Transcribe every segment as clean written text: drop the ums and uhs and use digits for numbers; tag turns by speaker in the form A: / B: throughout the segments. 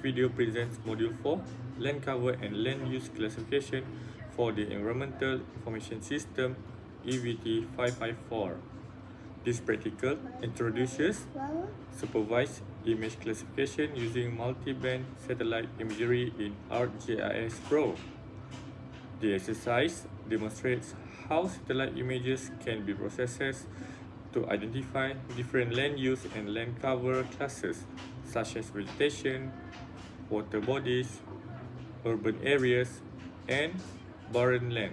A: video presents Module 4, Land Cover and Land Use Classification for the Environmental Information System EVT 554. This practical introduces supervised image classification using multi-band satellite imagery in ArcGIS Pro. The exercise demonstrates how satellite images can be processed to identify different land use and land cover classes such as vegetation, water bodies, urban areas, and barren land.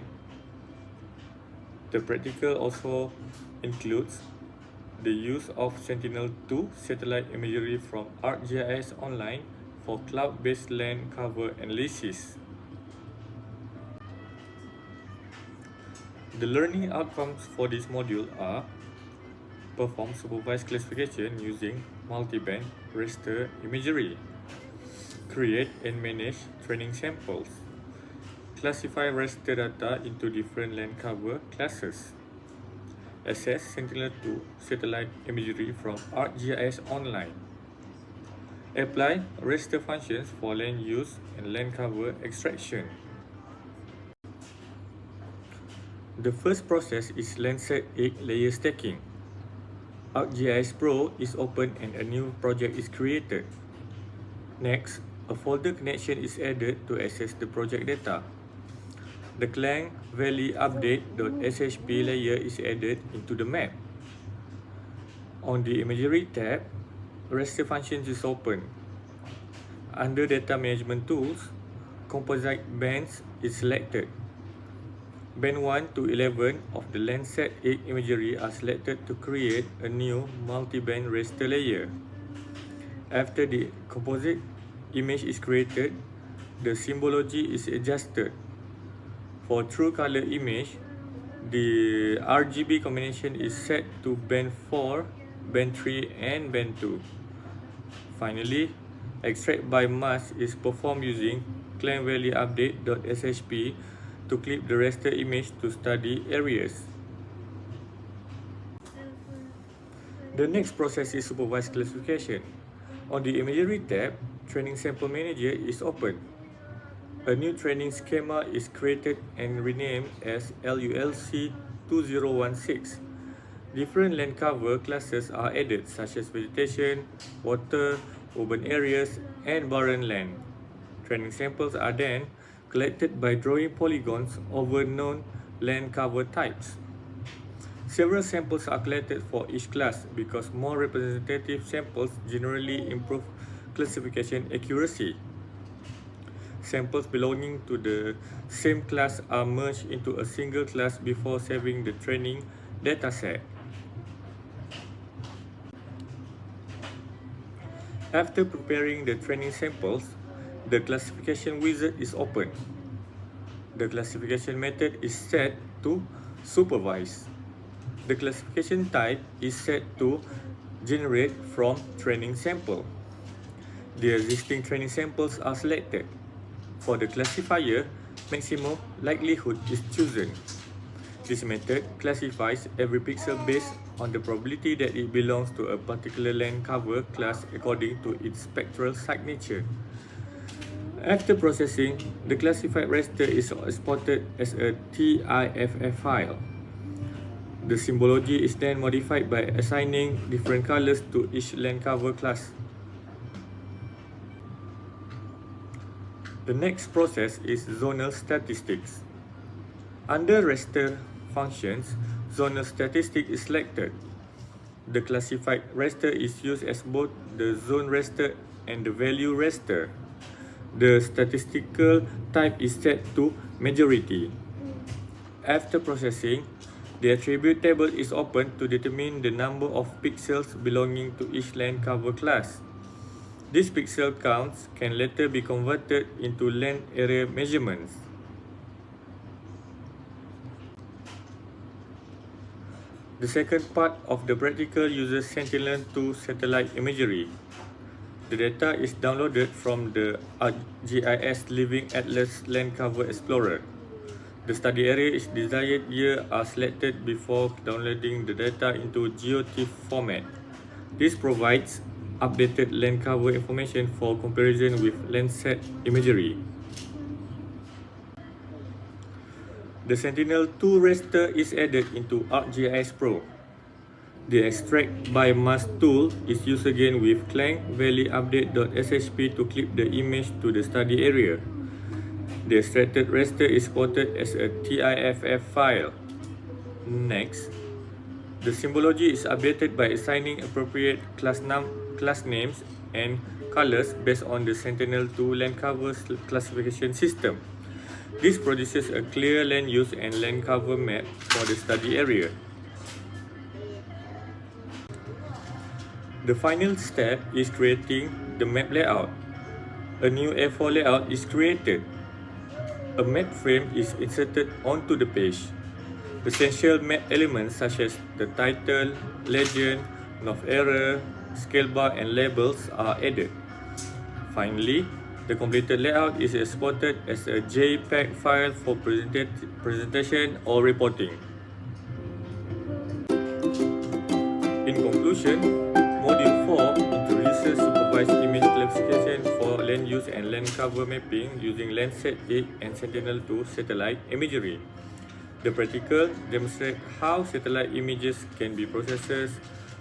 A: The practical also includes the use of Sentinel-2 satellite imagery from ArcGIS Online for cloud-based land cover analysis. The learning outcomes for this module are: perform supervised classification using multi-band raster imagery, create and manage training samples, classify raster data into different land cover classes, access Sentinel-2 satellite imagery from ArcGIS Online, apply raster functions for land use and land cover extraction. The first process is Landsat 8 layer stacking. ArcGIS Pro is opened and a new project is created. Next, a folder connection is added to access the project data. The Klang Valley Update.shp layer is added into the map. On the Imagery tab, raster functions is opened. Under Data Management Tools, Composite Bands is selected. Band 1 to 11 of the Landsat 8 imagery are selected to create a new multi-band raster layer. After the composite image is created, the symbology is adjusted. For true color image, the RGB combination is set to band 4, band 3, and band 2. Finally, extract by mask is performed using Klang Valley Update.shp to clip the raster image to study areas. The next process is supervised classification. On the Imagery tab, Training Sample Manager is opened. A new training schema is created and renamed as LULC 2016. Different land cover classes are added such as vegetation, water, urban areas, and barren land. Training samples are then collected by drawing polygons over known land cover types. Several samples are collected for each class because more representative samples generally improve classification accuracy. Samples belonging to the same class are merged into a single class before saving the training dataset. After preparing the training samples, the classification wizard is open. The classification method is set to supervised. The classification type is set to generate from training sample. The existing training samples are selected. For the classifier, maximum likelihood is chosen. This method classifies every pixel based on the probability that it belongs to a particular land cover class according to its spectral signature. After processing, the classified raster is exported as a TIFF file. The symbology is then modified by assigning different colors to each land cover class. The next process is zonal statistics. Under raster functions, zonal statistic is selected. The classified raster is used as both the zone raster and the value raster. The statistical type is set to majority. After processing, the attribute table is opened to determine the number of pixels belonging to each land cover class. These pixel counts can later be converted into land area measurements. The second part of the practical uses Sentinel-2 satellite imagery. The data is downloaded from the ArcGIS Living Atlas Land Cover Explorer. The study area is desired here are selected before downloading the data into GeoTIFF format. This provides updated land cover information for comparison with Landsat imagery. The Sentinel-2 raster is added into ArcGIS Pro. The extract by mask tool is used again with Klang Valley Update.shp to clip the image to the study area. The extracted raster is exported as a TIFF file. Next, the symbology is updated by assigning appropriate class names and colors based on the Sentinel-2 land cover classification system. This produces a clear land use and land cover map for the study area. The final step is creating the map layout. A new A4 layout is created. A map frame is inserted onto the page. Essential map elements such as the title, legend, north arrow, scale bar and labels are added. Finally, the completed layout is exported as a JPEG file for presentation or reporting. In conclusion, Module 4 introduces supervised image classification for land use and land cover mapping using Landsat 8 and Sentinel-2 satellite imagery. The practical demonstrates how satellite images can be processed,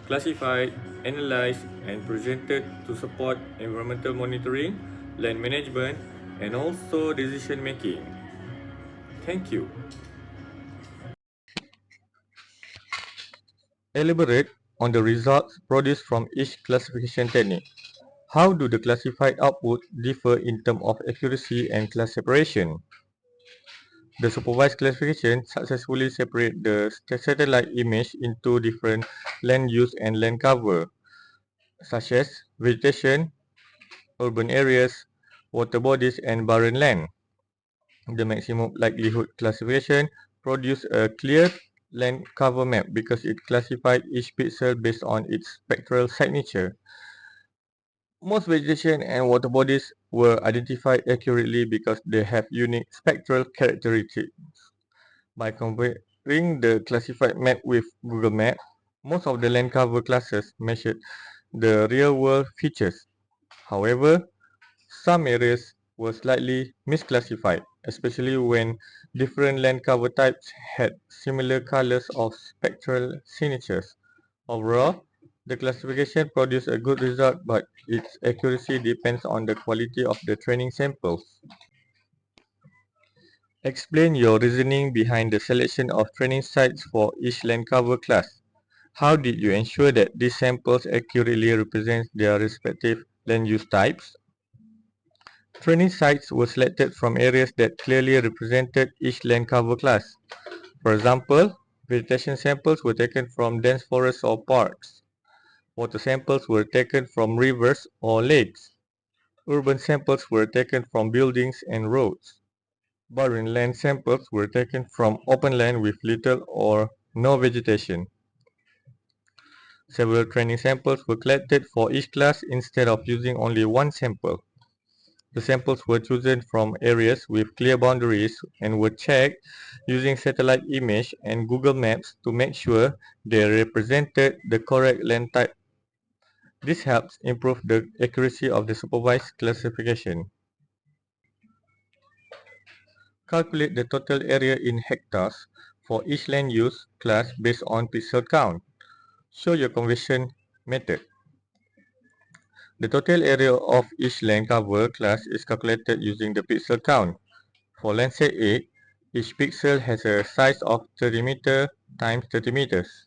A: classified, analyzed, and presented to support environmental monitoring, land management, and also decision making. Thank you. Elaborate on the results produced from each classification technique. How do the classified output differ in terms of accuracy and class separation? The supervised classification successfully separates the satellite image into different land use and land cover, such as vegetation, urban areas, water bodies, and barren land. The maximum likelihood classification produces a clear land cover map because it classified each pixel based on its spectral signature. Most vegetation and water bodies were identified accurately because they have unique spectral characteristics. By comparing the classified map with Google Maps, most of the land cover classes measured the real-world features. However, some areas were slightly misclassified, especially when different land cover types had similar colors or spectral signatures. Overall, the classification produced a good result, but its accuracy depends on the quality of the training samples. Explain your reasoning behind the selection of training sites for each land cover class. How did you ensure that these samples accurately represent their respective land use types? Training sites were selected from areas that clearly represented each land cover class. For example, vegetation samples were taken from dense forests or parks. Water samples were taken from rivers or lakes. Urban samples were taken from buildings and roads. Barren land samples were taken from open land with little or no vegetation. Several training samples were collected for each class instead of using only one sample. The samples were chosen from areas with clear boundaries and were checked using satellite image and Google Maps to make sure they represented the correct land type. This helps improve the accuracy of the supervised classification. Calculate the total area in hectares for each land use class based on pixel count. Show your conversion method. The total area of each land cover class is calculated using the pixel count. For Landsat 8, each pixel has a size of 30 meter times 30 meters.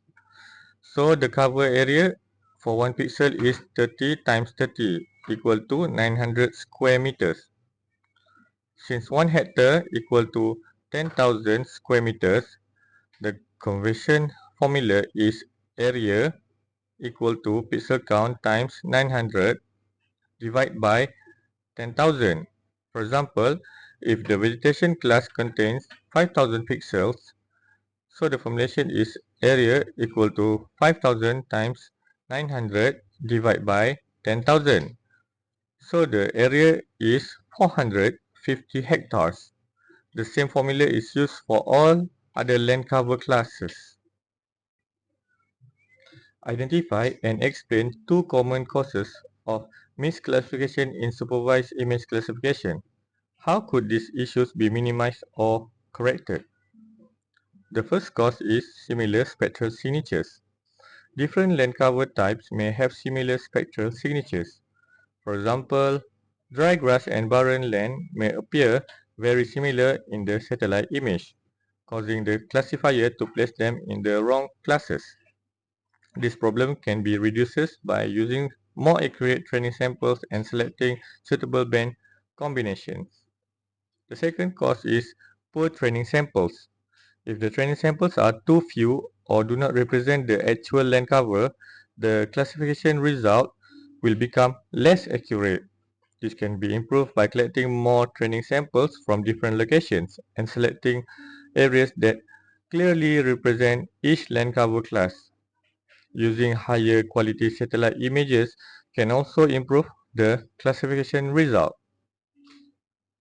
A: So the cover area for one pixel is 30 times 30 equal to 900 square meters. Since 1 hectare equal to 10,000 square meters, the conversion formula is area equal to pixel count times 900 divided by 10,000. For example, if the vegetation class contains 5,000 pixels, so the formulation is area equal to 5,000 times 900 divided by 10,000. So the area is 450 hectares. The same formula is used for all other land cover classes. Identify and explain two common causes of misclassification in supervised image classification. How could these issues be minimized or corrected? The first cause is similar spectral signatures. Different land cover types may have similar spectral signatures. For example, dry grass and barren land may appear very similar in the satellite image, causing the classifier to place them in the wrong classes. This problem can be reduced by using more accurate training samples and selecting suitable band combinations. The second cause is poor training samples. If the training samples are too few or do not represent the actual land cover, the classification result will become less accurate. This can be improved by collecting more training samples from different locations and selecting areas that clearly represent each land cover class. Using higher quality satellite images can also improve the classification result.